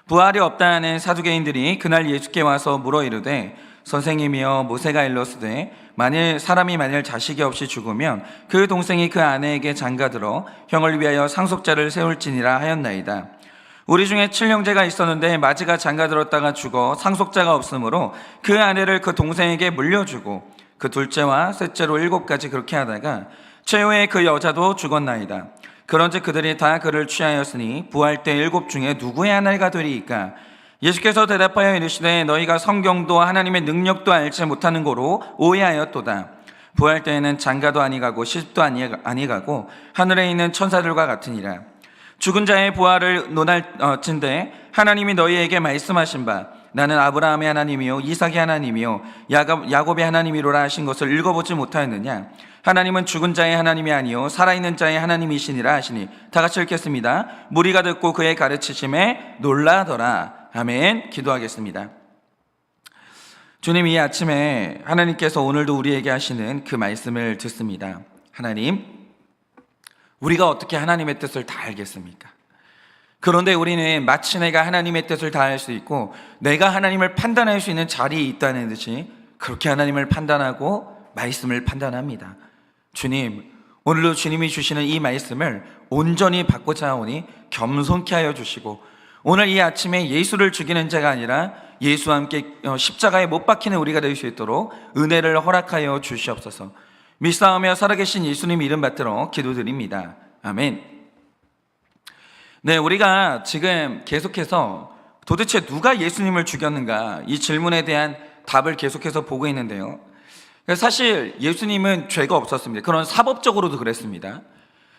부활이 없다는 사두개인들이 그날 예수께 와서 물어 이르되 선생님이여 모세가 일렀으되 만일 사람이 자식이 없이 죽으면 그 동생이 그 아내에게 장가들어 형을 위하여 상속자를 세울지니라 하였나이다. 우리 중에 칠형제가 있었는데 마지가 장가들었다가 죽어 상속자가 없으므로 그 아내를 그 동생에게 물려주고 그 둘째와 셋째로 7가지 그렇게 하다가 최후에 그 여자도 죽었나이다. 그런즉 그들이 다 그를 취하였으니 부활 때 7 중에 누구의 아내가 되리이까? 예수께서 대답하여 이르시되 너희가 성경도 하나님의 능력도 알지 못하는 거로 오해하였도다. 부활 때에는 장가도 아니가고 시집도 아니가고 하늘에 있는 천사들과 같으니라. 죽은 자의 부활을 논할진대 하나님이 너희에게 말씀하신 바 나는 아브라함의 하나님이요 이삭의 하나님이요 야곱의 하나님이로라 하신 것을 읽어보지 못하였느냐? 하나님은 죽은 자의 하나님이 아니요 살아있는 자의 하나님이시니라 하시니. 다 같이 읽겠습니다. 무리가 듣고 그의 가르치심에 놀라더라. 아멘. 기도하겠습니다. 주님, 이 아침에 하나님께서 오늘도 우리에게 하시는 그 말씀을 듣습니다. 하나님, 우리가 어떻게 하나님의 뜻을 다 알겠습니까? 그런데 우리는 마치 내가 하나님의 뜻을 다 알 수 있고 내가 하나님을 판단할 수 있는 자리에 있다는 듯이 그렇게 하나님을 판단하고 말씀을 판단합니다. 주님, 오늘도 주님이 주시는 이 말씀을 온전히 받고자 하오니 겸손케 하여 주시고 오늘 이 아침에 예수를 죽이는 자가 아니라 예수와 함께 십자가에 못 박히는 우리가 될 수 있도록 은혜를 허락하여 주시옵소서. 믿사오며 살아계신 예수님 이름 받들어 기도드립니다. 아멘. 네, 우리가 지금 계속해서 도대체 누가 예수님을 죽였는가 이 질문에 대한 답을 계속해서 보고 있는데요, 사실 예수님은 죄가 없었습니다. 그런 사법적으로도 그랬습니다.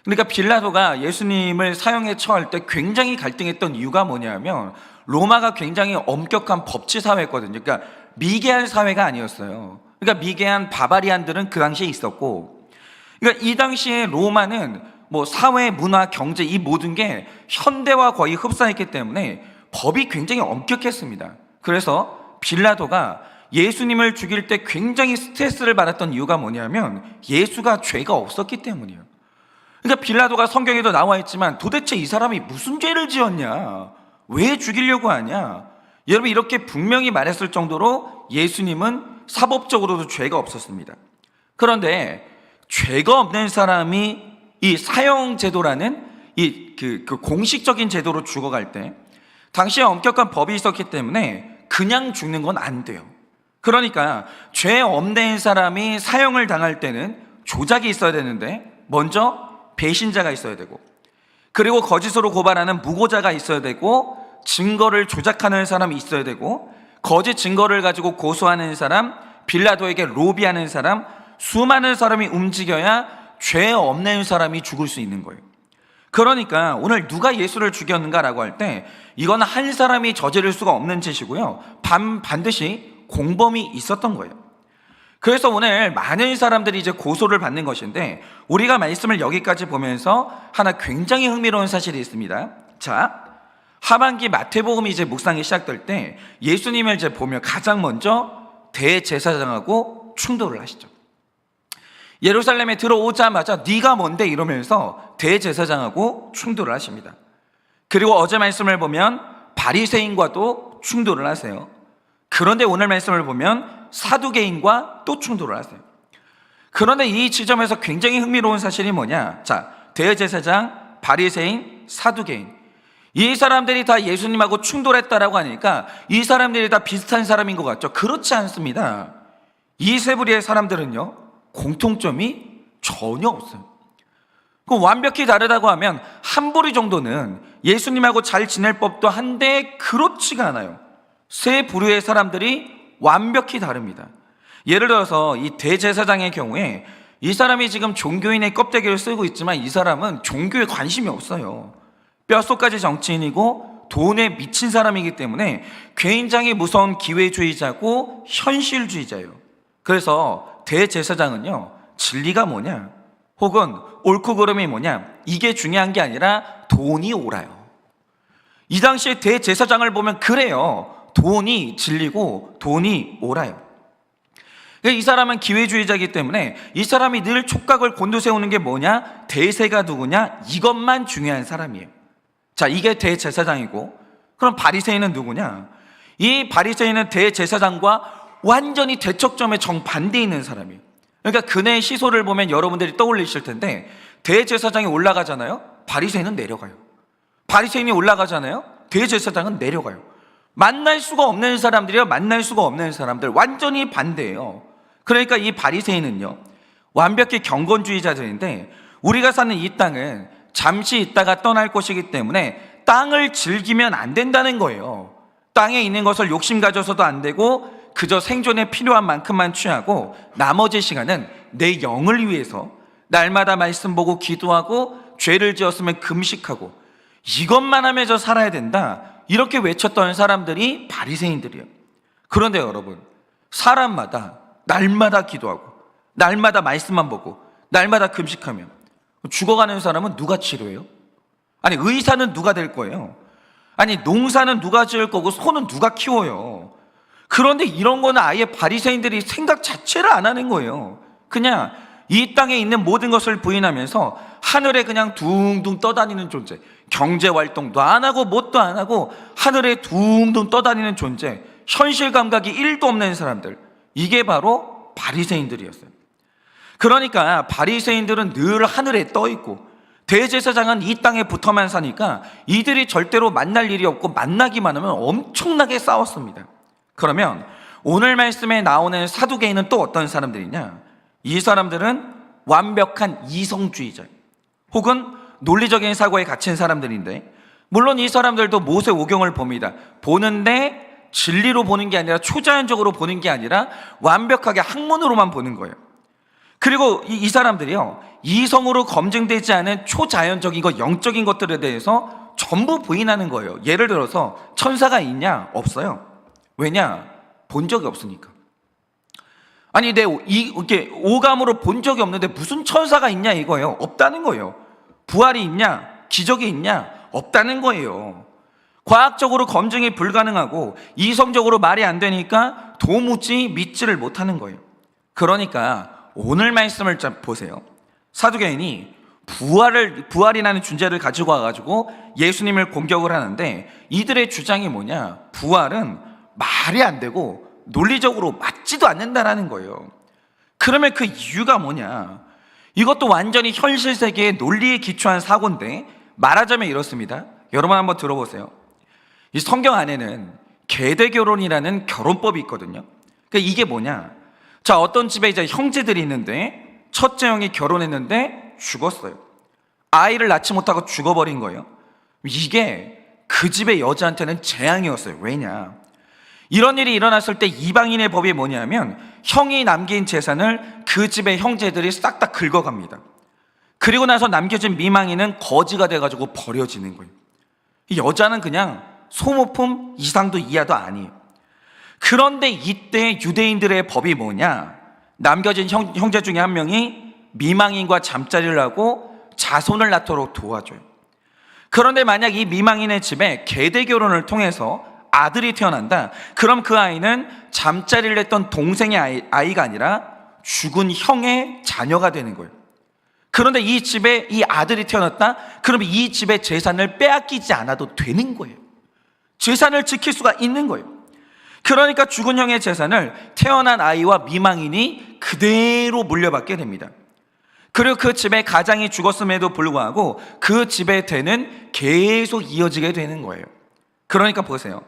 그러니까 빌라도가 예수님을 사형에 처할 때 굉장히 갈등했던 이유가 뭐냐면 로마가 굉장히 엄격한 법치 사회였거든요. 그러니까 미개한 사회가 아니었어요. 그러니까 미개한 바바리안들은 그 당시에 있었고, 그러니까 이 당시에 로마는 사회, 문화, 경제 이 모든 게 현대와 거의 흡사했기 때문에 법이 굉장히 엄격했습니다. 그래서 빌라도가 예수님을 죽일 때 굉장히 스트레스를 받았던 이유가 뭐냐면 예수가 죄가 없었기 때문이에요. 그러니까 빌라도가 성경에도 나와 있지만 도대체 이 사람이 무슨 죄를 지었냐? 왜 죽이려고 하냐? 여러분, 이렇게 분명히 말했을 정도로 예수님은 사법적으로도 죄가 없었습니다. 그런데 죄가 없는 사람이 이 사형제도라는 그 공식적인 제도로 죽어갈 때 당시에 엄격한 법이 있었기 때문에 그냥 죽는 건 안 돼요. 그러니까 죄 없는 사람이 사형을 당할 때는 조작이 있어야 되는데 먼저 배신자가 있어야 되고, 그리고 거짓으로 고발하는 무고자가 있어야 되고, 증거를 조작하는 사람이 있어야 되고, 거짓 증거를 가지고 고소하는 사람, 빌라도에게 로비하는 사람, 수많은 사람이 움직여야 죄 없는 사람이 죽을 수 있는 거예요. 그러니까 오늘 누가 예수를 죽였는가라고 할 때 이건 한 사람이 저지를 수가 없는 짓이고요, 반드시 공범이 있었던 거예요. 그래서 오늘 많은 사람들이 이제 고소를 받는 것인데, 우리가 말씀을 여기까지 보면서 하나 굉장히 흥미로운 사실이 있습니다. 자, 하반기 마태복음이 이제 묵상이 시작될 때 예수님을 이제 보면 가장 먼저 대제사장하고 충돌을 하시죠. 예루살렘에 들어오자마자 네가 뭔데 이러면서 대제사장하고 충돌을 하십니다. 그리고 어제 말씀을 보면 바리새인과도 충돌을 하세요. 그런데 오늘 말씀을 보면 사두개인과 또 충돌을 하세요. 그런데 이 지점에서 굉장히 흥미로운 사실이 뭐냐? 자, 대제사장, 바리새인, 사두개인, 이 사람들이 다 예수님하고 충돌했다라고 하니까 이 사람들이 다 비슷한 사람인 것 같죠? 그렇지 않습니다. 이 세 부류의 사람들은요, 공통점이 전혀 없어요. 완벽히 다르다고 하면 한 부류 정도는 예수님하고 잘 지낼 법도 한데 그렇지가 않아요. 세 부류의 사람들이 완벽히 다릅니다. 예를 들어서 이 대제사장의 경우에 이 사람이 지금 종교인의 껍데기를 쓰고 있지만 이 사람은 종교에 관심이 없어요. 뼛속까지 정치인이고 돈에 미친 사람이기 때문에 굉장히 무서운 기회주의자고 현실주의자예요. 그래서 대제사장은요, 진리가 뭐냐, 혹은 옳고 그름이 뭐냐, 이게 중요한 게 아니라 돈이 옳아요. 이 당시에 대제사장을 보면 그래요. 돈이 진리고 돈이 옳아요. 이 사람은 기회주의자이기 때문에 이 사람이 늘 촉각을 곤두세우는 게 뭐냐, 대세가 누구냐, 이것만 중요한 사람이에요. 자, 이게 대제사장이고, 그럼 바리새인은 누구냐? 이 바리새인은 대제사장과 완전히 대척점에 정반대에 있는 사람이에요. 그러니까 그네의 시소를 보면 여러분들이 떠올리실 텐데, 대제사장이 올라가잖아요, 바리새인은 내려가요. 바리새인이 올라가잖아요, 대제사장은 내려가요. 만날 수가 없는 사람들이요, 만날 수가 없는 사람들, 완전히 반대예요. 그러니까 이 바리새인은요, 완벽히 경건주의자들인데, 우리가 사는 이 땅은 잠시 있다가 떠날 곳이기 때문에 땅을 즐기면 안 된다는 거예요. 땅에 있는 것을 욕심 가져서도 안 되고, 그저 생존에 필요한 만큼만 취하고 나머지 시간은 내 영을 위해서 날마다 말씀 보고 기도하고 죄를 지었으면 금식하고 이것만 하면서 살아야 된다, 이렇게 외쳤던 사람들이 바리새인들이에요. 그런데 여러분, 사람마다 날마다 기도하고 날마다 말씀만 보고 날마다 금식하면 죽어가는 사람은 누가 치료해요? 아니, 의사는 누가 될 거예요? 아니, 농사는 누가 지을 거고 소는 누가 키워요? 그런데 이런 거는 아예 바리새인들이 생각 자체를 안 하는 거예요. 그냥 이 땅에 있는 모든 것을 부인하면서 하늘에 그냥 둥둥 떠다니는 존재, 경제 활동도 안 하고 뭣도 안 하고 하늘에 둥둥 떠다니는 존재, 현실 감각이 1도 없는 사람들, 이게 바로 바리새인들이었어요. 그러니까 바리새인들은 늘 하늘에 떠 있고 대제사장은 이 땅에 붙어만 사니까 이들이 절대로 만날 일이 없고 만나기만 하면 엄청나게 싸웠습니다. 그러면 오늘 말씀에 나오는 사두개인은 또 어떤 사람들이냐? 이 사람들은 완벽한 이성주의자 혹은 논리적인 사고에 갇힌 사람들인데, 물론 이 사람들도 모세오경을 봅니다. 보는데 진리로 보는 게 아니라 초자연적으로 보는 게 아니라 완벽하게 학문으로만 보는 거예요. 그리고 이 사람들이요, 이성으로 검증되지 않은 초자연적인 것, 영적인 것들에 대해서 전부 부인하는 거예요. 예를 들어서 천사가 있냐? 없어요. 왜냐? 본 적이 없으니까. 아니, 이렇게 오감으로 본 적이 없는데 무슨 천사가 있냐 이거예요. 없다는 거예요. 부활이 있냐? 기적이 있냐? 없다는 거예요. 과학적으로 검증이 불가능하고 이성적으로 말이 안 되니까 도무지 믿지를 못하는 거예요. 그러니까 오늘 말씀을 좀 보세요. 사두개인이 부활이라는 존재를 가지고 와가지고 예수님을 공격을 하는데, 이들의 주장이 뭐냐? 부활은 말이 안 되고 논리적으로 맞지도 않는다라는 거예요. 그러면 그 이유가 뭐냐? 이것도 완전히 현실 세계의 논리에 기초한 사고인데, 말하자면 이렇습니다. 여러분 한번 들어보세요. 이 성경 안에는 계대 결혼이라는 결혼법이 있거든요. 그러니까 이게 뭐냐? 자, 어떤 집에 이제 형제들이 있는데 첫째 형이 결혼했는데 죽었어요. 아이를 낳지 못하고 죽어버린 거예요. 이게 그 집의 여자한테는 재앙이었어요. 왜냐? 이런 일이 일어났을 때 이방인의 법이 뭐냐면, 형이 남긴 재산을 그 집의 형제들이 싹 다 긁어갑니다. 그리고 나서 남겨진 미망인은 거지가 돼가지고 버려지는 거예요. 이 여자는 그냥 소모품 이상도 이하도 아니에요. 그런데 이때 유대인들의 법이 뭐냐? 남겨진 형제 중에 한 명이 미망인과 잠자리를 하고 자손을 낳도록 도와줘요. 그런데 만약 이 미망인의 집에 계대 결혼을 통해서 아들이 태어난다, 그럼 그 아이는 잠자리를 했던 동생의 아이가 아니라 죽은 형의 자녀가 되는 거예요. 그런데 이 집에 이 아들이 태어났다, 그러면 이 집의 재산을 빼앗기지 않아도 되는 거예요. 재산을 지킬 수가 있는 거예요. 그러니까 죽은 형의 재산을 태어난 아이와 미망인이 그대로 물려받게 됩니다. 그리고 그 집의 가장이 죽었음에도 불구하고 그 집의 대는 계속 이어지게 되는 거예요. 그러니까 보세요.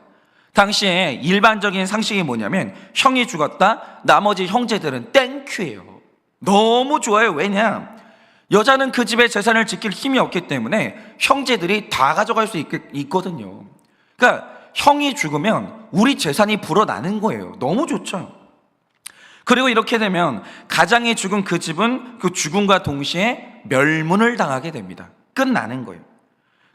당시에 일반적인 상식이 뭐냐면, 형이 죽었다, 나머지 형제들은 땡큐예요. 너무 좋아요. 왜냐? 여자는 그 집의 재산을 지킬 힘이 없기 때문에 형제들이 다 가져갈 수 있거든요. 그러니까 형이 죽으면 우리 재산이 불어나는 거예요. 너무 좋죠. 그리고 이렇게 되면 가장이 죽은 그 집은 그 죽음과 동시에 멸문을 당하게 됩니다. 끝나는 거예요.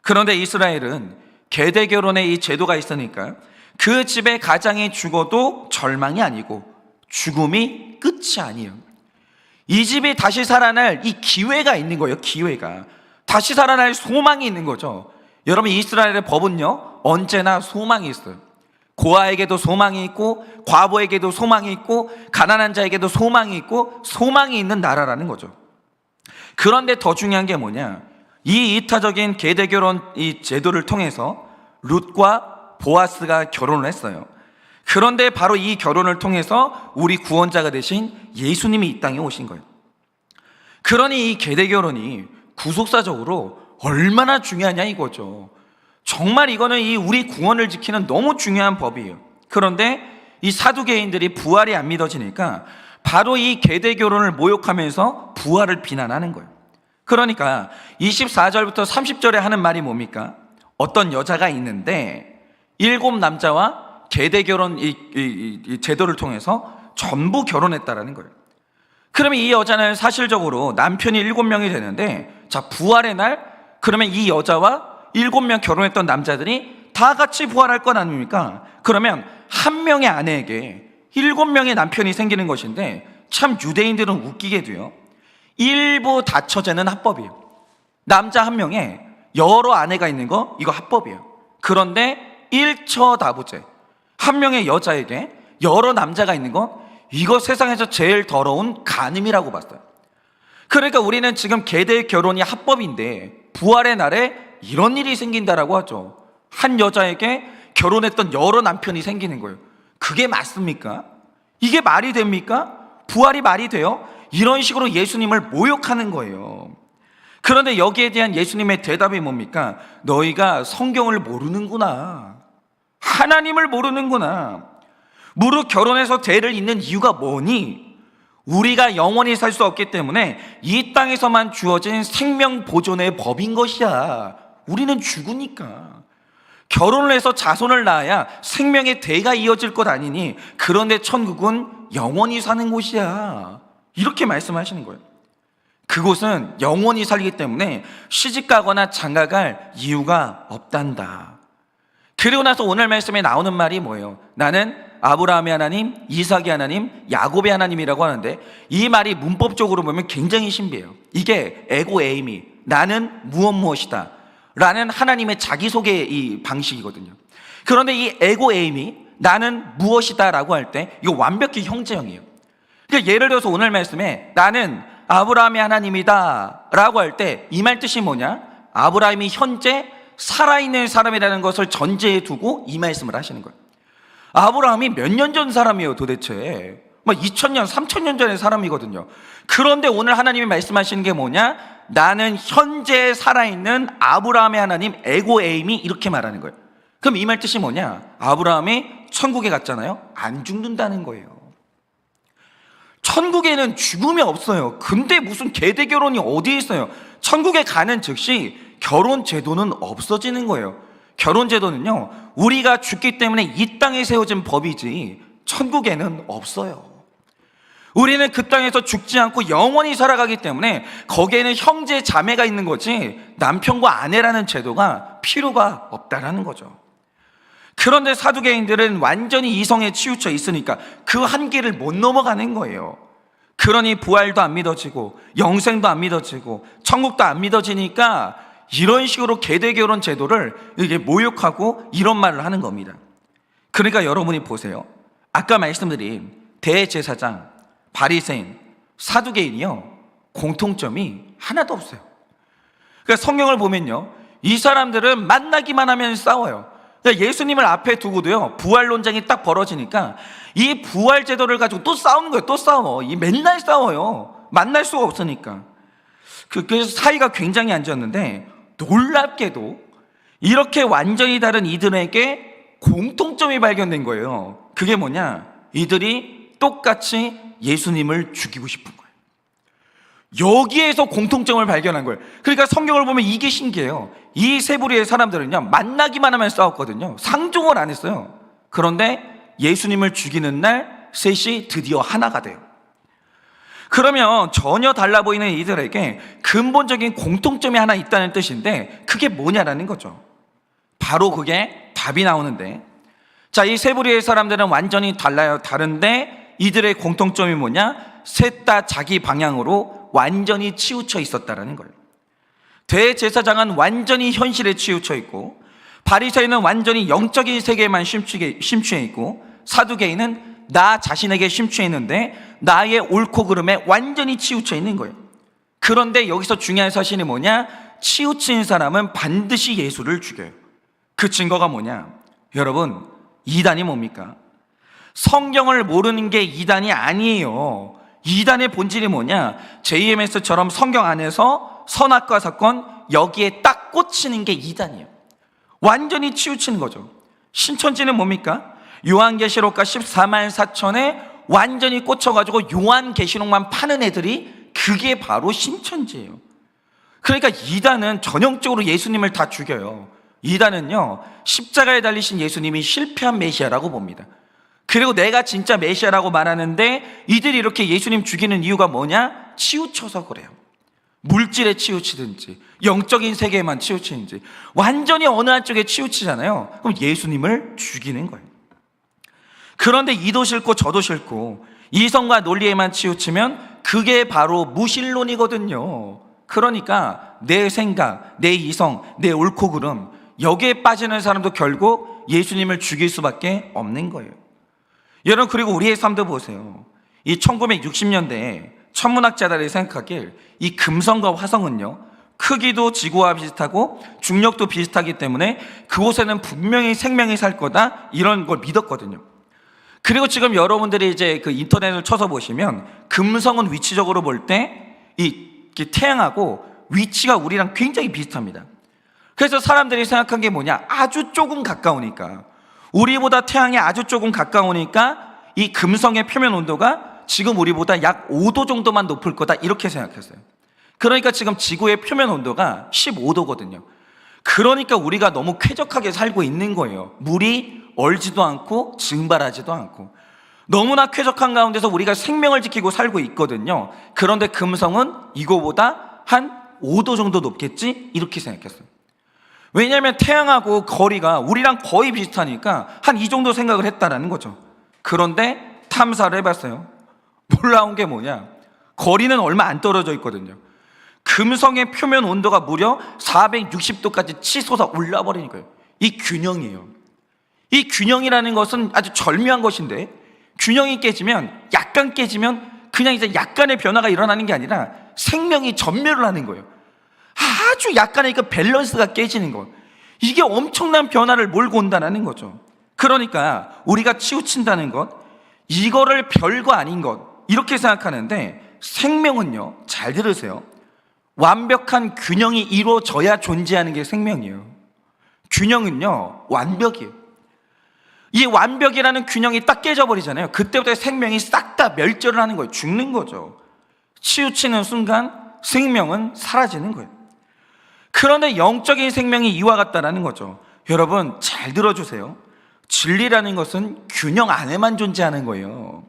그런데 이스라엘은 계대 결혼의 이 제도가 있으니까 그 집의 가장이 죽어도 절망이 아니고 죽음이 끝이 아니에요. 이 집이 다시 살아날 이 기회가 있는 거예요. 기회가 다시 살아날 소망이 있는 거죠. 여러분, 이스라엘의 법은요, 언제나 소망이 있어요. 고아에게도 소망이 있고 과부에게도 소망이 있고 가난한 자에게도 소망이 있고 소망이 있는 나라라는 거죠. 그런데 더 중요한 게 뭐냐? 이 이타적인 계대 결혼 이 제도를 통해서 룻과 보아스가 결혼을 했어요. 그런데 바로 이 결혼을 통해서 우리 구원자가 되신 예수님이 이 땅에 오신 거예요. 그러니 이 계대 결혼이 구속사적으로 얼마나 중요하냐 이거죠. 정말 이거는 이 우리 구원을 지키는 너무 중요한 법이에요. 그런데 이 사두개인들이 부활이 안 믿어지니까 바로 이 계대 결혼을 모욕하면서 부활을 비난하는 거예요. 그러니까 24절부터 30절에 하는 말이 뭡니까? 어떤 여자가 있는데 7 남자와 계대 결혼 이 제도를 통해서 전부 결혼했다라는 거예요. 그러면 이 여자는 사실적으로 남편이 7명이 되는데, 자, 부활의 날, 그러면 이 여자와 7명 결혼했던 남자들이 다 같이 부활할 건 아닙니까? 그러면 한 명의 아내에게 7명의 남편이 생기는 것인데, 참 유대인들은 웃기게도요, 일부 다처제는 합법이에요. 남자 한 명에 여러 아내가 있는 거, 이거 합법이에요. 그런데 일처다부제, 한 명의 여자에게 여러 남자가 있는 거, 이거 세상에서 제일 더러운 간음이라고 봤어요. 그러니까 우리는 지금 계대 결혼이 합법인데 부활의 날에 이런 일이 생긴다라고 하죠. 한 여자에게 결혼했던 여러 남편이 생기는 거예요. 그게 맞습니까? 이게 말이 됩니까? 부활이 말이 돼요? 이런 식으로 예수님을 모욕하는 거예요. 그런데 여기에 대한 예수님의 대답이 뭡니까? 너희가 성경을 모르는구나. 하나님을 모르는구나. 무릇 결혼해서 대를 잇는 이유가 뭐니? 우리가 영원히 살 수 없기 때문에 이 땅에서만 주어진 생명 보존의 법인 것이야. 우리는 죽으니까. 결혼을 해서 자손을 낳아야 생명의 대가 이어질 것 아니니, 그런데 천국은 영원히 사는 곳이야. 이렇게 말씀하시는 거예요. 그곳은 영원히 살기 때문에 시집가거나 장가갈 이유가 없단다. 그리고 나서 오늘 말씀에 나오는 말이 뭐예요? 나는 아브라함의 하나님, 이삭의 하나님, 야곱의 하나님이라고 하는데, 이 말이 문법적으로 보면 굉장히 신비해요. 이게 에고 에이미, 나는 무엇이다 라는 하나님의 자기소개 이 방식이거든요. 그런데 이 에고 에이미, 나는 무엇이다 라고 할 때 이거 완벽히 형제형이에요. 그러니까 예를 들어서 오늘 말씀에 나는 아브라함의 하나님이다 라고 할 때 이 말 뜻이 뭐냐? 아브라함이 현재 살아있는 사람이라는 것을 전제에 두고 이 말씀을 하시는 거예요. 아브라함이 몇 년 전 사람이에요 도대체. 2000년, 3000년 전의 사람이거든요. 그런데 오늘 하나님이 말씀하시는 게 뭐냐? 나는 현재 살아있는 아브라함의 하나님 에고 에임이, 이렇게 말하는 거예요. 그럼 이 말 뜻이 뭐냐? 아브라함이 천국에 갔잖아요. 안 죽는다는 거예요. 천국에는 죽음이 없어요. 근데 무슨 계대 결혼이 어디에 있어요? 천국에 가는 즉시 결혼 제도는 없어지는 거예요. 결혼 제도는요, 우리가 죽기 때문에 이 땅에 세워진 법이지 천국에는 없어요. 우리는 그 땅에서 죽지 않고 영원히 살아가기 때문에 거기에는 형제 자매가 있는 거지 남편과 아내라는 제도가 필요가 없다라는 거죠. 그런데 사두개인들은 완전히 이성에 치우쳐 있으니까 그 한계를 못 넘어가는 거예요. 그러니 부활도 안 믿어지고 영생도 안 믿어지고 천국도 안 믿어지니까 이런 식으로 계대 결혼 제도를 이게 모욕하고 이런 말을 하는 겁니다. 그러니까 여러분이 보세요. 아까 말씀드린 대제사장, 바리새인, 사두개인이요, 공통점이 하나도 없어요. 그러니까 성경을 보면요, 이 사람들은 만나기만 하면 싸워요. 그러니까 예수님을 앞에 두고도요, 부활 논쟁이 딱 벌어지니까 이 부활 제도를 가지고 또 싸우는 거예요. 또 싸워. 이 맨날 싸워요. 만날 수가 없으니까. 그래서 사이가 굉장히 안 좋았는데, 놀랍게도 이렇게 완전히 다른 이들에게 공통점이 발견된 거예요. 그게 뭐냐? 이들이 똑같이 예수님을 죽이고 싶은 거예요. 여기에서 공통점을 발견한 거예요. 그러니까 성경을 보면 이게 신기해요. 이 세 부류의 사람들은요, 만나기만 하면 싸웠거든요. 상종을 안 했어요. 그런데 예수님을 죽이는 날 셋이 드디어 하나가 돼요. 그러면 전혀 달라 보이는 이들에게 근본적인 공통점이 하나 있다는 뜻인데, 그게 뭐냐라는 거죠. 바로 그게 답이 나오는데, 자, 이 세 부류의 사람들은 완전히 달라요. 다른데 이들의 공통점이 뭐냐? 셋 다 자기 방향으로 완전히 치우쳐 있었다라는 거예요. 대제사장은 완전히 현실에 치우쳐 있고, 바리새인은 완전히 영적인 세계에만 심취해 있고, 사두개인은 나 자신에게 심취해 있는데 나의 옳고 그름에 완전히 치우쳐 있는 거예요. 그런데 여기서 중요한 사실이 뭐냐? 치우친 사람은 반드시 예수를 죽여요. 그 증거가 뭐냐? 여러분, 이단이 뭡니까? 성경을 모르는 게 이단이 아니에요. 이단의 본질이 뭐냐? JMS처럼 성경 안에서 선악과 사건 여기에 딱 꽂히는 게 이단이에요. 완전히 치우치는 거죠. 신천지는 뭡니까? 요한계시록과 14만 4천에 완전히 꽂혀가지고 요한계시록만 파는 애들이 그게 바로 신천지예요. 그러니까 이단은 전형적으로 예수님을 다 죽여요. 이단은요, 십자가에 달리신 예수님이 실패한 메시아라고 봅니다. 그리고 내가 진짜 메시아라고 말하는데 이들이 이렇게 예수님 죽이는 이유가 뭐냐? 치우쳐서 그래요. 물질에 치우치든지 영적인 세계에만 치우치든지 완전히 어느 한쪽에 치우치잖아요. 그럼 예수님을 죽이는 거예요. 그런데 이도 싫고 저도 싫고 이성과 논리에만 치우치면 그게 바로 무신론이거든요. 그러니까 내 생각, 내 이성, 내 옳고 그름 여기에 빠지는 사람도 결국 예수님을 죽일 수밖에 없는 거예요. 여러분, 그리고 우리의 삶도 보세요. 이 1960년대에 천문학자들이 생각하길 이 금성과 화성은요, 크기도 지구와 비슷하고 중력도 비슷하기 때문에 그곳에는 분명히 생명이 살 거다, 이런 걸 믿었거든요. 그리고 지금 여러분들이 이제 그 인터넷을 쳐서 보시면 금성은 위치적으로 볼 때 이 태양하고 위치가 우리랑 굉장히 비슷합니다. 그래서 사람들이 생각한 게 뭐냐? 아주 조금 가까우니까, 우리보다 태양이 아주 조금 가까우니까 이 금성의 표면 온도가 지금 우리보다 약 5도 정도만 높을 거다, 이렇게 생각했어요. 그러니까 지금 지구의 표면 온도가 15도거든요. 그러니까 우리가 너무 쾌적하게 살고 있는 거예요. 물이 얼지도 않고 증발하지도 않고 너무나 쾌적한 가운데서 우리가 생명을 지키고 살고 있거든요. 그런데 금성은 이거보다 한 5도 정도 높겠지, 이렇게 생각했어요. 왜냐하면 태양하고 거리가 우리랑 거의 비슷하니까 한 이 정도 생각을 했다라는 거죠. 그런데 탐사를 해봤어요. 놀라운 게 뭐냐? 거리는 얼마 안 떨어져 있거든요. 금성의 표면 온도가 무려 460도까지 치솟아 올라버리는 거예요. 이 균형이에요. 이 균형이라는 것은 아주 절묘한 것인데, 균형이 깨지면, 약간 깨지면 그냥 이제 약간의 변화가 일어나는 게 아니라 생명이 전멸을 하는 거예요. 아주 약간의 그 밸런스가 깨지는 거, 이게 엄청난 변화를 몰고 온다는 거죠. 그러니까 우리가 치우친다는 것, 이거를 별거 아닌 것, 이렇게 생각하는데, 생명은요, 잘 들으세요, 완벽한 균형이 이루어져야 존재하는 게 생명이에요. 균형은요, 완벽이에요. 이 완벽이라는 균형이 딱 깨져버리잖아요. 그때부터 생명이 싹 다 멸절을 하는 거예요. 죽는 거죠. 치우치는 순간 생명은 사라지는 거예요. 그런데 영적인 생명이 이와 같다라는 거죠. 여러분, 잘 들어주세요. 진리라는 것은 균형 안에만 존재하는 거예요.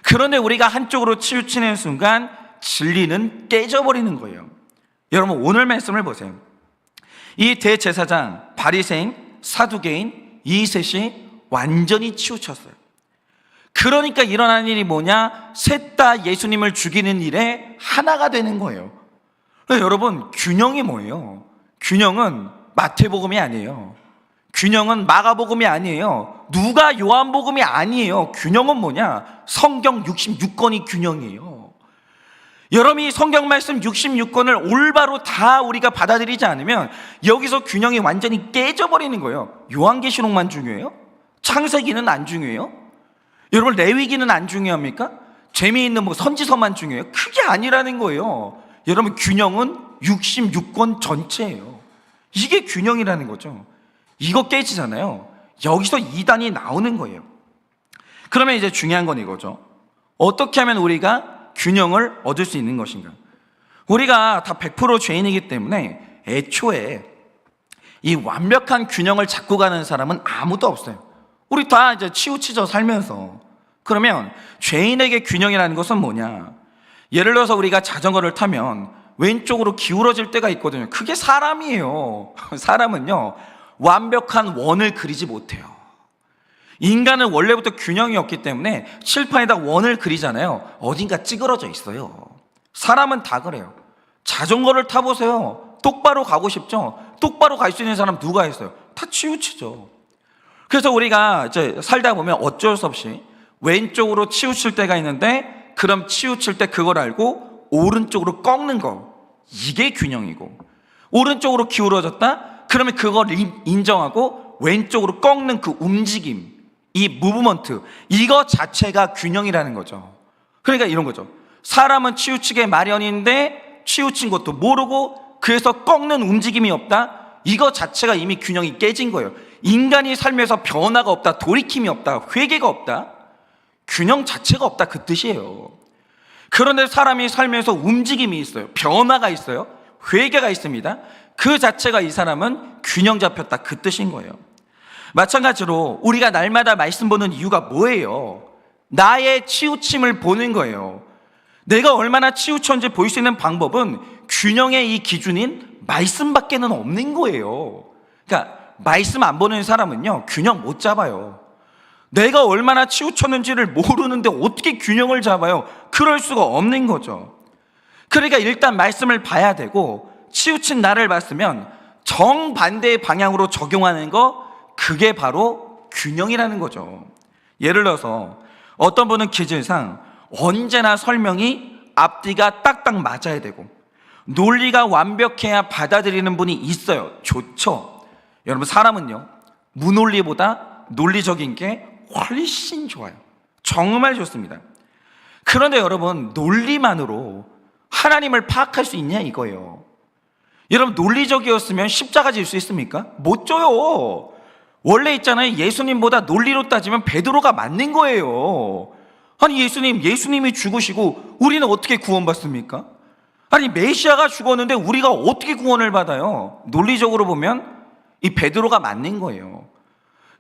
그런데 우리가 한쪽으로 치우치는 순간 진리는 깨져버리는 거예요. 여러분, 오늘 말씀을 보세요. 이 대제사장, 바리새인, 사두개인 이 셋이 완전히 치우쳤어요. 그러니까 일어나는 일이 뭐냐? 셋 다 예수님을 죽이는 일에 하나가 되는 거예요. 여러분, 균형이 뭐예요? 균형은 마태복음이 아니에요. 균형은 마가복음이 아니에요. 누가 요한복음이 아니에요. 균형은 뭐냐? 성경 66권이 균형이에요. 여러분이 성경 말씀 66권을 올바로 다 우리가 받아들이지 않으면 여기서 균형이 완전히 깨져버리는 거예요. 요한계시록만 중요해요? 창세기는 안 중요해요? 여러분, 레위기는 안 중요합니까? 재미있는 뭐 선지서만 중요해요? 그게 아니라는 거예요. 여러분, 균형은 66권 전체예요. 이게 균형이라는 거죠. 이거 깨지잖아요. 여기서 이단이 나오는 거예요. 그러면 이제 중요한 건 이거죠. 어떻게 하면 우리가 균형을 얻을 수 있는 것인가? 우리가 다 100% 죄인이기 때문에 애초에 이 완벽한 균형을 잡고 가는 사람은 아무도 없어요. 우리 다 이제 치우치져 살면서. 그러면 죄인에게 균형이라는 것은 뭐냐? 예를 들어서 우리가 자전거를 타면 왼쪽으로 기울어질 때가 있거든요. 그게 사람이에요. 사람은요, 완벽한 원을 그리지 못해요. 인간은 원래부터 균형이 없기 때문에 칠판에다 원을 그리잖아요. 어딘가 찌그러져 있어요. 사람은 다 그래요. 자전거를 타보세요. 똑바로 가고 싶죠? 똑바로 갈 수 있는 사람 누가 있어요? 다 치우치죠. 그래서 우리가 이제 살다 보면 어쩔 수 없이 왼쪽으로 치우칠 때가 있는데, 그럼 치우칠 때 그걸 알고 오른쪽으로 꺾는 거, 이게 균형이고, 오른쪽으로 기울어졌다? 그러면 그걸 인정하고 오른쪽으로 왼쪽으로 꺾는 그 움직임, 이 무브먼트, 이거 자체가 균형이라는 거죠. 그러니까 이런 거죠. 사람은 치우치게 마련인데 치우친 것도 모르고 그래서 꺾는 움직임이 없다. 이거 자체가 이미 균형이 깨진 거예요. 인간이 살면서 변화가 없다, 돌이킴이 없다, 회개가 없다, 균형 자체가 없다, 그 뜻이에요. 그런데 사람이 살면서 움직임이 있어요. 변화가 있어요. 회개가 있습니다. 그 자체가 이 사람은 균형 잡혔다, 그 뜻인 거예요. 마찬가지로 우리가 날마다 말씀 보는 이유가 뭐예요? 나의 치우침을 보는 거예요. 내가 얼마나 치우쳤는지 볼 수 있는 방법은 균형의 이 기준인 말씀밖에는 없는 거예요. 그러니까 말씀 안 보는 사람은요, 균형 못 잡아요. 내가 얼마나 치우쳤는지를 모르는데 어떻게 균형을 잡아요? 그럴 수가 없는 거죠. 그러니까 일단 말씀을 봐야 되고, 치우친 나를 봤으면 정반대의 방향으로 적용하는 거, 그게 바로 균형이라는 거죠. 예를 들어서 어떤 분은 기질상 언제나 설명이 앞뒤가 딱딱 맞아야 되고 논리가 완벽해야 받아들이는 분이 있어요. 좋죠. 여러분, 사람은요, 무논리보다 논리적인 게 훨씬 좋아요. 정말 좋습니다. 그런데 여러분, 논리만으로 하나님을 파악할 수 있냐 이거예요. 여러분, 논리적이었으면 십자가 질 수 있습니까? 못 져요. 원래 있잖아요, 예수님보다 논리로 따지면 베드로가 맞는 거예요. 아니, 예수님이 죽으시고 우리는 어떻게 구원받습니까? 아니, 메시아가 죽었는데 우리가 어떻게 구원을 받아요? 논리적으로 보면 이 베드로가 맞는 거예요.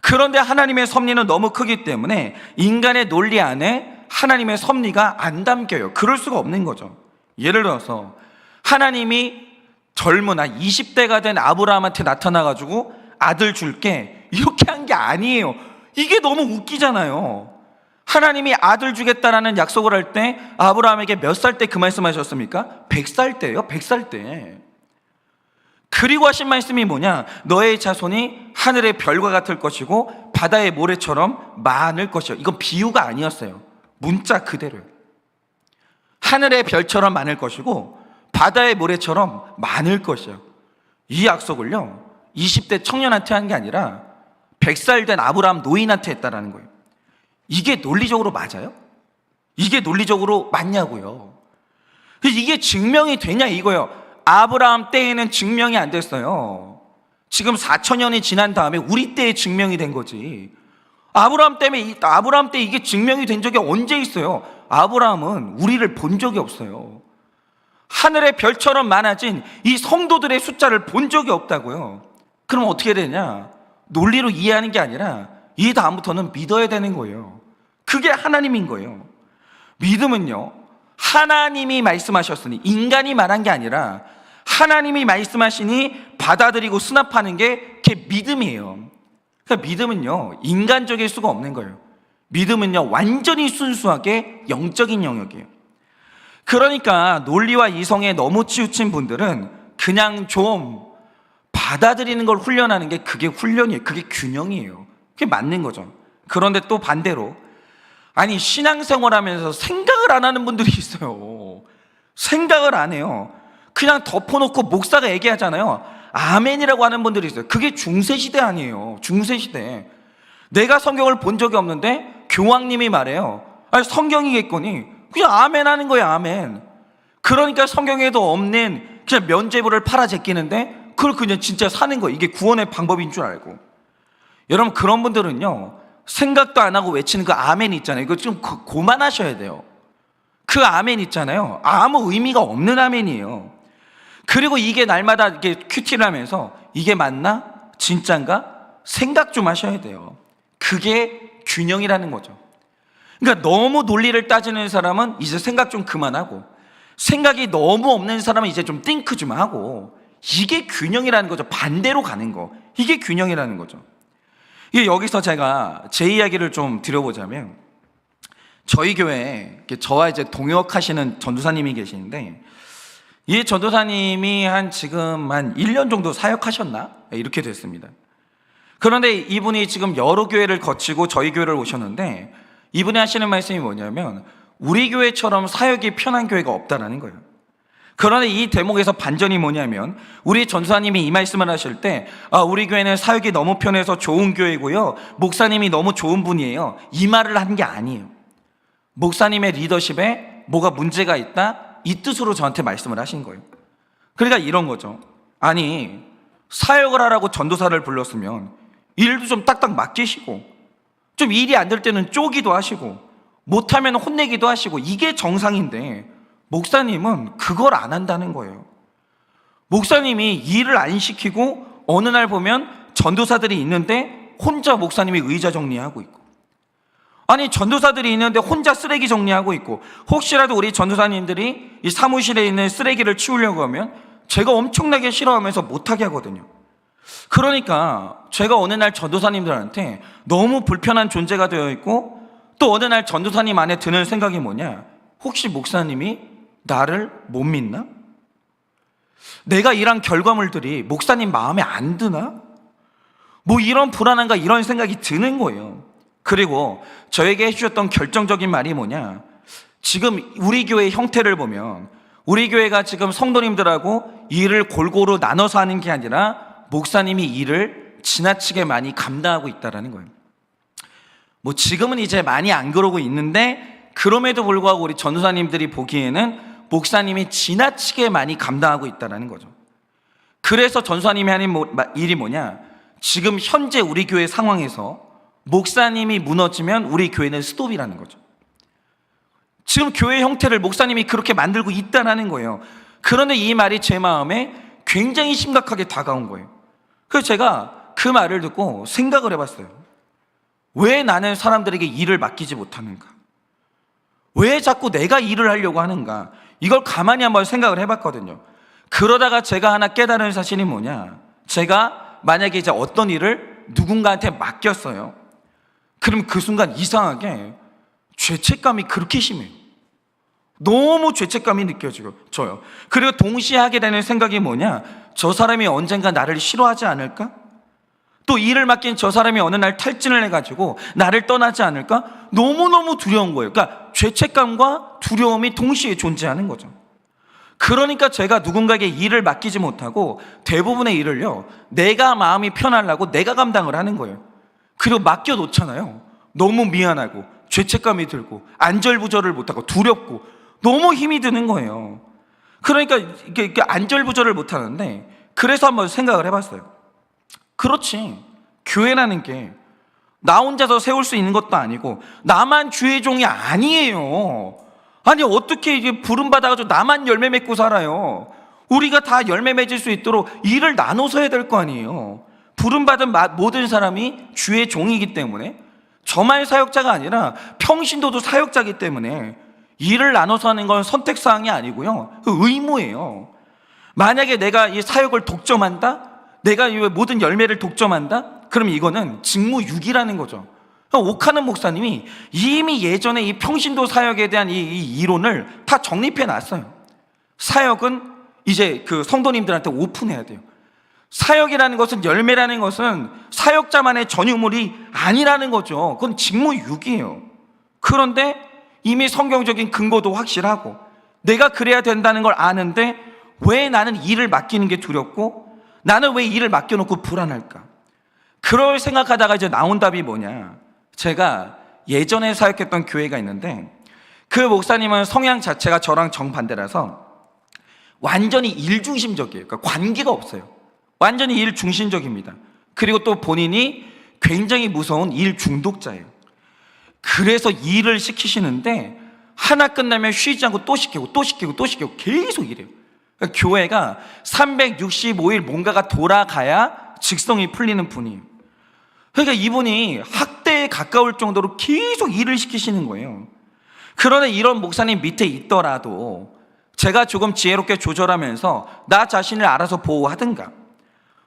그런데 하나님의 섭리는 너무 크기 때문에 인간의 논리 안에 하나님의 섭리가 안 담겨요. 그럴 수가 없는 거죠. 예를 들어서 하나님이 젊은 20대가 된 아브라함한테 나타나가지고 아들 줄게 이렇게 한 게 아니에요. 이게 너무 웃기잖아요. 하나님이 아들 주겠다라는 약속을 할 때 아브라함에게 몇 살 때 그 말씀하셨습니까? 100살 때예요. 100살 때. 그리고 하신 말씀이 뭐냐? 너의 자손이 하늘의 별과 같을 것이고 바다의 모래처럼 많을 것이요. 이건 비유가 아니었어요. 문자 그대로요. 하늘의 별처럼 많을 것이고 바다의 모래처럼 많을 것이요. 이 약속을요, 20대 청년한테 한 게 아니라 100살 된 아브라함 노인한테 했다라는 거예요. 이게 논리적으로 맞아요? 이게 논리적으로 맞냐고요. 이게 증명이 되냐 이거예요. 아브라함 때에는 증명이 안 됐어요. 지금 4천년이 지난 다음에 우리 때에 증명이 된 거지. 아브라함 때 이게 증명이 된 적이 언제 있어요? 아브라함은 우리를 본 적이 없어요. 하늘의 별처럼 많아진 이 성도들의 숫자를 본 적이 없다고요. 그럼 어떻게 되냐? 논리로 이해하는 게 아니라 이 다음부터는 믿어야 되는 거예요. 그게 하나님인 거예요. 믿음은요, 하나님이 말씀하셨으니, 인간이 말한 게 아니라 하나님이 말씀하시니 받아들이고 수납하는 게 그게 믿음이에요. 그러니까 믿음은요, 인간적일 수가 없는 거예요. 믿음은요, 완전히 순수하게 영적인 영역이에요. 그러니까 논리와 이성에 너무 치우친 분들은 그냥 좀 받아들이는 걸 훈련하는 게 그게 훈련이에요. 그게 균형이에요. 그게 맞는 거죠. 그런데 또 반대로, 아니, 신앙생활 하면서 생각을 안 하는 분들이 있어요. 생각을 안 해요. 그냥 덮어놓고 목사가 얘기하잖아요. 아멘이라고 하는 분들이 있어요. 그게 중세시대 아니에요. 중세시대. 내가 성경을 본 적이 없는데 교황님이 말해요. 아니, 성경이겠거니 그냥 아멘 하는 거예요. 아멘. 그러니까 성경에도 없는 그냥 면죄부를 팔아 제끼는데 그걸 그냥 진짜 사는 거예요. 이게 구원의 방법인 줄 알고. 여러분, 그런 분들은요, 생각도 안 하고 외치는 그 아멘 있잖아요. 이거 좀 고만하셔야 돼요. 그 아멘 있잖아요, 아무 의미가 없는 아멘이에요. 그리고 이게 날마다 이렇게 큐티를 하면서 이게 맞나? 진짠가? 생각 좀 하셔야 돼요. 그게 균형이라는 거죠. 그러니까 너무 논리를 따지는 사람은 이제 생각 좀 그만하고, 생각이 너무 없는 사람은 이제 좀 띵크 좀 하고, 이게 균형이라는 거죠. 반대로 가는 거. 이게 균형이라는 거죠. 이게 여기서 제가 제 이야기를 좀 드려보자면, 저희 교회에 저와 이제 동역하시는 전도사님이 계시는데, 이 전도사님이 지금 한 1년 정도 사역하셨나? 이렇게 됐습니다. 그런데 이분이 지금 여러 교회를 거치고 저희 교회를 오셨는데, 이분이 하시는 말씀이 뭐냐면, 우리 교회처럼 사역이 편한 교회가 없다라는 거예요. 그런데 이 대목에서 반전이 뭐냐면 우리 전도사님이 이 말씀을 하실 때 우리 교회는 사역이 너무 편해서 좋은 교회고요, 목사님이 너무 좋은 분이에요, 이 말을 한 게 아니에요. 목사님의 리더십에 뭐가 문제가 있다, 이 뜻으로 저한테 말씀을 하신 거예요. 그러니까 이런 거죠. 아니, 사역을 하라고 전도사를 불렀으면 일도 좀 딱딱 맡기시고, 좀 일이 안 될 때는 쪼기도 하시고, 못하면 혼내기도 하시고, 이게 정상인데 목사님은 그걸 안 한다는 거예요. 목사님이 일을 안 시키고 어느 날 보면 전도사들이 있는데 혼자 목사님이 의자 정리하고 있고, 아니 전도사들이 있는데 혼자 쓰레기 정리하고 있고, 혹시라도 우리 전도사님들이 이 사무실에 있는 쓰레기를 치우려고 하면 제가 엄청나게 싫어하면서 못하게 하거든요. 그러니까 제가 어느 날 전도사님들한테 너무 불편한 존재가 되어 있고, 또 어느 날 전도사님 안에 드는 생각이 뭐냐, 혹시 목사님이 나를 못 믿나? 내가 일한 결과물들이 목사님 마음에 안 드나? 뭐 이런 불안함과 이런 생각이 드는 거예요. 그리고 저에게 해주셨던 결정적인 말이 뭐냐, 지금 우리 교회의 형태를 보면 우리 교회가 지금 성도님들하고 일을 골고루 나눠서 하는 게 아니라 목사님이 일을 지나치게 많이 감당하고 있다는 거예요. 뭐 지금은 이제 많이 안 그러고 있는데, 그럼에도 불구하고 우리 전도사님들이 보기에는 목사님이 지나치게 많이 감당하고 있다는 거죠. 그래서 전도사님이 하는 일이 뭐냐, 지금 현재 우리 교회 상황에서 목사님이 무너지면 우리 교회는 스톱이라는 거죠. 지금 교회 형태를 목사님이 그렇게 만들고 있다는 거예요. 그런데 이 말이 제 마음에 굉장히 심각하게 다가온 거예요. 그래서 제가 그 말을 듣고 생각을 해봤어요. 왜 나는 사람들에게 일을 맡기지 못하는가? 왜 자꾸 내가 일을 하려고 하는가? 이걸 가만히 한번 생각을 해봤거든요. 그러다가 제가 하나 깨달은 사실이 뭐냐, 제가 만약에 이제 어떤 일을 누군가한테 맡겼어요. 그럼 그 순간 이상하게 죄책감이 그렇게 심해요. 너무 죄책감이 느껴져요. 그리고 동시에 하게 되는 생각이 뭐냐, 저 사람이 언젠가 나를 싫어하지 않을까? 또 일을 맡긴 저 사람이 어느 날 탈진을 해가지고 나를 떠나지 않을까? 너무너무 두려운 거예요. 그러니까 죄책감과 두려움이 동시에 존재하는 거죠. 그러니까 제가 누군가에게 일을 맡기지 못하고 대부분의 일을요, 내가 마음이 편하려고 내가 감당을 하는 거예요. 그리고 맡겨놓잖아요. 너무 미안하고 죄책감이 들고 안절부절을 못하고 두렵고 너무 힘이 드는 거예요. 그러니까 이게 안절부절을 못하는데, 그래서 한번 생각을 해봤어요. 그렇지, 교회라는 게 나 혼자서 세울 수 있는 것도 아니고 나만 주의 종이 아니에요. 아니 어떻게 이게 부름받아가지고 나만 열매 맺고 살아요? 우리가 다 열매 맺을 수 있도록 일을 나눠서 해야 될 거 아니에요. 부름받은 모든 사람이 주의 종이기 때문에, 저만 사역자가 아니라 평신도도 사역자이기 때문에 일을 나눠서 하는 건 선택사항이 아니고요, 의무예요. 만약에 내가 이 사역을 독점한다, 내가 이 모든 열매를 독점한다, 그럼 이거는 직무유기라는 거죠. 옥하는 목사님이 이미 예전에 이 평신도 사역에 대한 이 이론을 다 정립해 놨어요. 사역은 이제 그 성도님들한테 오픈해야 돼요. 사역이라는 것은, 열매라는 것은 사역자만의 전유물이 아니라는 거죠. 그건 직무유기예요. 그런데 이미 성경적인 근거도 확실하고 내가 그래야 된다는 걸 아는데 왜 나는 일을 맡기는 게 두렵고, 나는 왜 일을 맡겨놓고 불안할까? 그럴 생각하다가 이제 나온 답이 뭐냐, 제가 예전에 사역했던 교회가 있는데 그 목사님은 성향 자체가 저랑 정반대라서 완전히 일중심적이에요. 그러니까 관계가 없어요. 완전히 일중심적입니다. 그리고 또 본인이 굉장히 무서운 일 중독자예요. 그래서 일을 시키시는데 하나 끝나면 쉬지 않고 또 시키고 또 시키고 또 시키고 계속 이래요. 그러니까 교회가 365일 뭔가가 돌아가야 직성이 풀리는 분이에요. 그러니까 이분이 학대에 가까울 정도로 계속 일을 시키시는 거예요. 그러나 이런 목사님 밑에 있더라도 제가 조금 지혜롭게 조절하면서 나 자신을 알아서 보호하든가,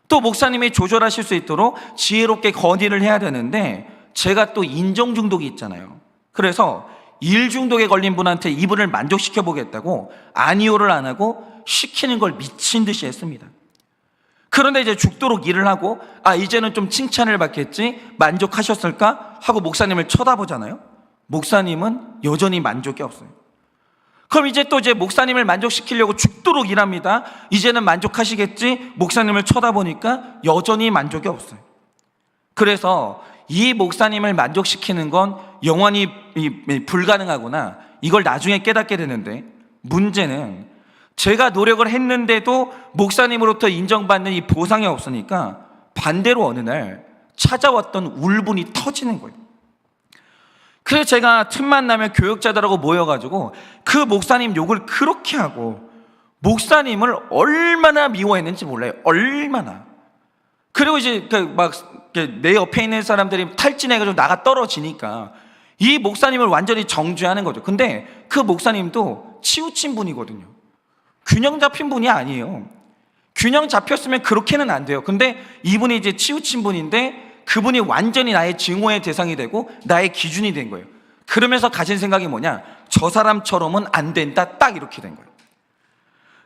또 목사님이 조절하실 수 있도록 지혜롭게 건의를 해야 되는데, 제가 또 인정 중독이 있잖아요. 그래서 일 중독에 걸린 분한테 이분을 만족시켜 보겠다고 아니오를 안 하고 시키는 걸 미친 듯이 했습니다. 그런데 이제 죽도록 일을 하고 이제는 좀 칭찬을 받겠지, 만족하셨을까 하고 목사님을 쳐다보잖아요. 목사님은 여전히 만족이 없어요. 그럼 이제 또 목사님을 만족시키려고 죽도록 일합니다. 이제는 만족하시겠지? 목사님을 쳐다보니까 여전히 만족이 없어요. 그래서 이 목사님을 만족시키는 건 영원히 불가능하구나, 이걸 나중에 깨닫게 되는데, 문제는 제가 노력을 했는데도 목사님으로부터 인정받는 이 보상이 없으니까 반대로 어느 날 찾아왔던 울분이 터지는 거예요. 그래서 제가 틈만 나면 교역자들하고 모여가지고 그 목사님 욕을 그렇게 하고, 목사님을 얼마나 미워했는지 몰라요. 얼마나. 그리고 이제 막 내 옆에 있는 사람들이 탈진해가지고 나가 떨어지니까 이 목사님을 완전히 정죄하는 거죠. 근데 그 목사님도 치우친 분이거든요. 균형 잡힌 분이 아니에요. 균형 잡혔으면 그렇게는 안 돼요. 근데 이분이 이제 치우친 분인데 그분이 완전히 나의 증오의 대상이 되고 나의 기준이 된 거예요. 그러면서 가진 생각이 뭐냐? 저 사람처럼은 안 된다. 딱 이렇게 된 거예요.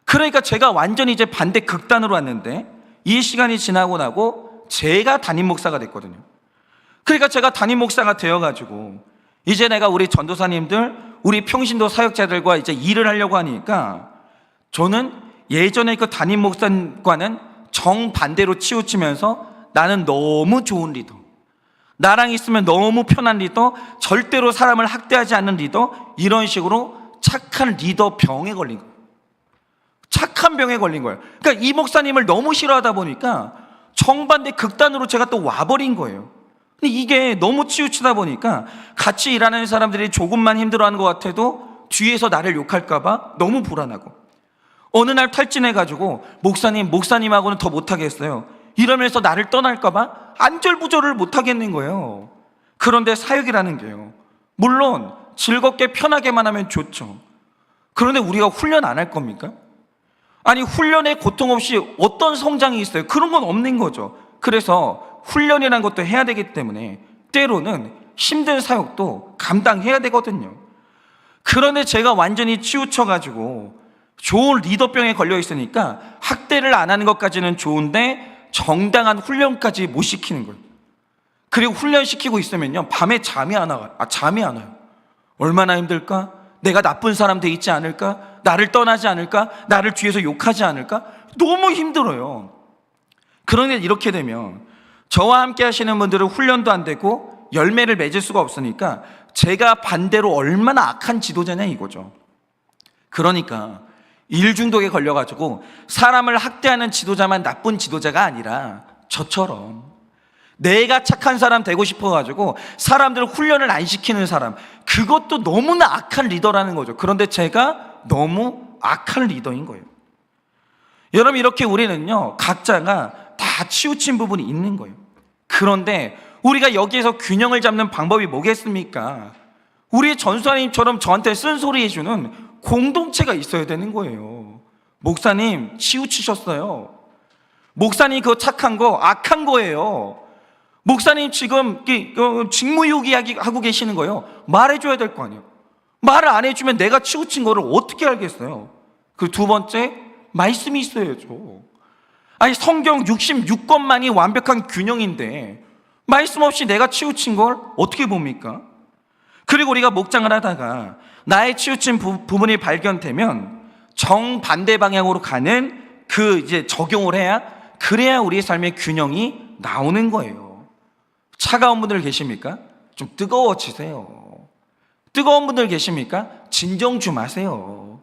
그러니까 제가 완전히 이제 반대 극단으로 왔는데, 이 시간이 지나고 나고 제가 담임 목사가 됐거든요. 그러니까 제가 담임 목사가 되어가지고 이제 내가 우리 전도사님들, 우리 평신도 사역자들과 이제 일을 하려고 하니까 저는 예전에 그 담임 목사과는 정반대로 치우치면서 나는 너무 좋은 리더, 나랑 있으면 너무 편한 리더, 절대로 사람을 학대하지 않는 리더, 이런 식으로 착한 리더 병에 걸린 거예요. 착한 병에 걸린 거예요. 그러니까 이 목사님을 너무 싫어하다 보니까 정반대 극단으로 제가 또 와버린 거예요. 근데 이게 너무 치우치다 보니까 같이 일하는 사람들이 조금만 힘들어하는 것 같아도 뒤에서 나를 욕할까봐 너무 불안하고, 어느 날 탈진해가지고 목사님하고는 더 못하겠어요, 이러면서 나를 떠날까봐 안절부절을 못하겠는 거예요. 그런데 사역이라는 게요, 물론 즐겁게 편하게만 하면 좋죠. 그런데 우리가 훈련 안 할 겁니까? 아니, 훈련에 고통 없이 어떤 성장이 있어요? 그런 건 없는 거죠. 그래서 훈련이라는 것도 해야 되기 때문에 때로는 힘든 사역도 감당해야 되거든요. 그런데 제가 완전히 치우쳐가지고 좋은 리더병에 걸려 있으니까 학대를 안 하는 것까지는 좋은데 정당한 훈련까지 못 시키는 거예요. 그리고 훈련시키고 있으면요, 밤에 잠이 안 와요. 얼마나 힘들까? 내가 나쁜 사람 돼 있지 않을까? 나를 떠나지 않을까? 나를 뒤에서 욕하지 않을까? 너무 힘들어요. 그런데 이렇게 되면 저와 함께 하시는 분들은 훈련도 안 되고 열매를 맺을 수가 없으니까 제가 반대로 얼마나 악한 지도자냐 이거죠. 그러니까 일중독에 걸려가지고 사람을 학대하는 지도자만 나쁜 지도자가 아니라 저처럼 내가 착한 사람 되고 싶어가지고 사람들을 훈련을 안 시키는 사람, 그것도 너무나 악한 리더라는 거죠. 그런데 제가 너무 악한 리더인 거예요. 여러분, 이렇게 우리는요, 각자가 다 치우친 부분이 있는 거예요. 그런데 우리가 여기에서 균형을 잡는 방법이 뭐겠습니까? 우리 전수사님처럼 저한테 쓴소리 해주는 공동체가 있어야 되는 거예요. 목사님 치우치셨어요. 목사님 그거 착한 거 악한 거예요. 목사님 지금 직무유기 하고 계시는 거예요. 말해줘야 될 거 아니에요. 말을 안 해주면 내가 치우친 거를 어떻게 알겠어요? 그 두 번째, 말씀이 있어야죠. 아니, 성경 66권만이 완벽한 균형인데 말씀 없이 내가 치우친 걸 어떻게 봅니까? 그리고 우리가 목장을 하다가 나의 치우친 부분이 발견되면 정반대 방향으로 가는 이제 적용을 그래야 우리의 삶의 균형이 나오는 거예요. 차가운 분들 계십니까? 좀 뜨거워지세요. 뜨거운 분들 계십니까? 진정 좀 하세요.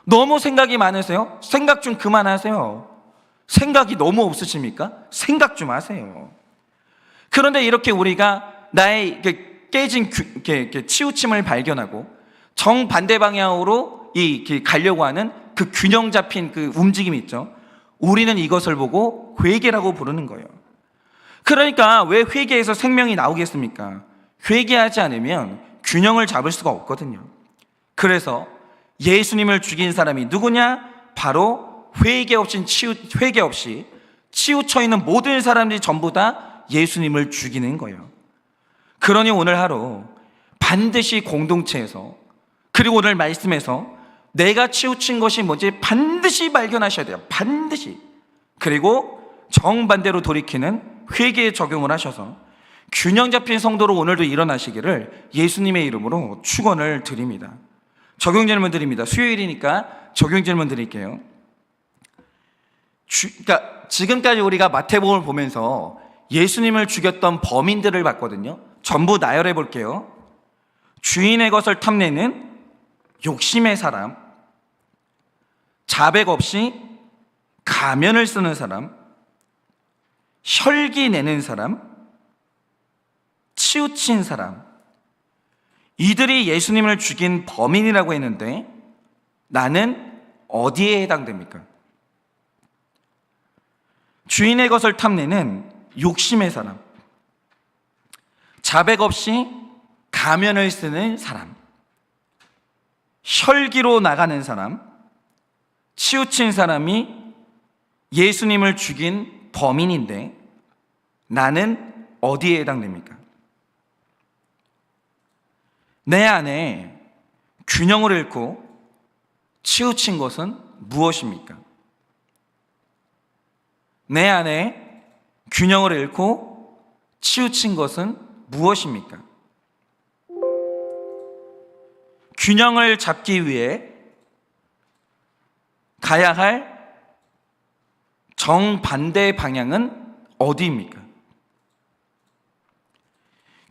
너무 생각이 많으세요? 생각 좀 그만하세요. 생각이 너무 없으십니까? 생각 좀 하세요. 그런데 이렇게 우리가 나의 깨진 치우침을 발견하고 정반대 방향으로 가려고 하는 그 균형 잡힌 그 움직임이 있죠. 우리는 이것을 보고 회개라고 부르는 거예요. 그러니까 왜 회개에서 생명이 나오겠습니까? 회개하지 않으면 균형을 잡을 수가 없거든요. 그래서 예수님을 죽인 사람이 누구냐? 바로 회개 없이 치우쳐 있는 모든 사람들이 전부 다 예수님을 죽이는 거예요. 그러니 오늘 하루 반드시 공동체에서, 그리고 오늘 말씀에서 내가 치우친 것이 뭔지 반드시 발견하셔야 돼요. 반드시. 그리고 정반대로 돌이키는 회개에 적용을 하셔서 균형 잡힌 성도로 오늘도 일어나시기를 예수님의 이름으로 축원을 드립니다. 적용 질문 드립니다. 수요일이니까 적용 질문 드릴게요. 그러니까 지금까지 우리가 마태복음을 보면서 예수님을 죽였던 범인들을 봤거든요. 전부 나열해 볼게요. 주인의 것을 탐내는 욕심의 사람, 자백 없이 가면을 쓰는 사람, 혈기 내는 사람, 치우친 사람, 이들이 예수님을 죽인 범인이라고 했는데 나는 어디에 해당됩니까? 주인의 것을 탐내는 욕심의 사람, 자백 없이 가면을 쓰는 사람, 혈기로 나가는 사람, 치우친 사람이 예수님을 죽인 범인인데 나는 어디에 해당됩니까? 내 안에 균형을 잃고 치우친 것은 무엇입니까? 내 안에 균형을 잃고 치우친 것은 무엇입니까? 균형을 잡기 위해 가야 할 정반대 방향은 어디입니까?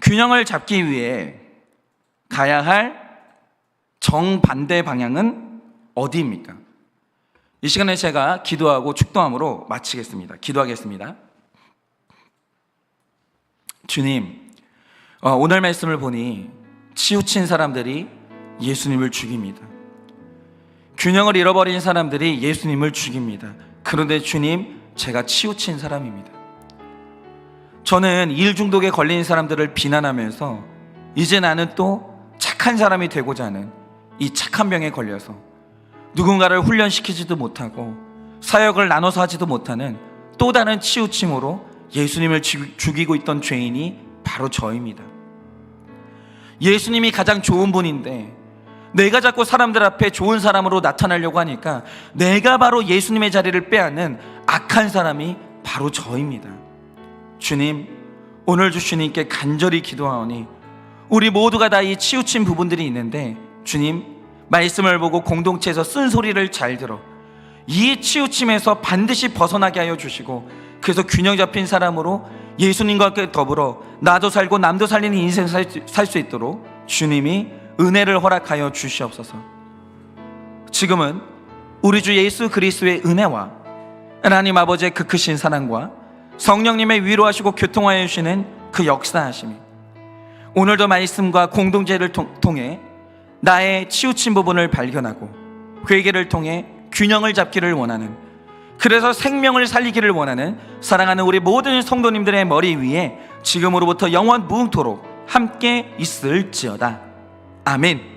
균형을 잡기 위해 가야 할 정반대 방향은 어디입니까? 이 시간에 제가 기도하고 축도함으로 마치겠습니다. 기도하겠습니다. 주님, 오늘 말씀을 보니 치우친 사람들이 예수님을 죽입니다. 균형을 잃어버린 사람들이 예수님을 죽입니다. 그런데 주님, 제가 치우친 사람입니다. 저는 일 중독에 걸린 사람들을 비난하면서 이제 나는 또 착한 사람이 되고자 하는 이 착한 병에 걸려서 누군가를 훈련시키지도 못하고 사역을 나눠서 하지도 못하는 또 다른 치우침으로 예수님을 죽이고 있던 죄인이 바로 저입니다. 예수님이 가장 좋은 분인데 내가 자꾸 사람들 앞에 좋은 사람으로 나타나려고 하니까 내가 바로 예수님의 자리를 빼앗는 악한 사람이 바로 저입니다. 주님, 오늘 주님께 간절히 기도하오니 우리 모두가 다 이 치우친 부분들이 있는데 주님, 말씀을 보고 공동체에서 쓴소리를 잘 들어 이 치우침에서 반드시 벗어나게 하여 주시고 그래서 균형 잡힌 사람으로 예수님과 함께 더불어 나도 살고 남도 살리는 인생 살 수 있도록 주님이 은혜를 허락하여 주시옵소서. 지금은 우리 주 예수 그리스도의 은혜와 하나님 아버지의 그 크신 사랑과 성령님의 위로하시고 교통하여 주시는 그 역사하심이 오늘도 말씀과 공동체를 통해 나의 치우친 부분을 발견하고 회개를 통해 균형을 잡기를 원하는, 그래서 생명을 살리기를 원하는 사랑하는 우리 모든 성도님들의 머리 위에 지금으로부터 영원 무궁토록 함께 있을지어다. 아멘.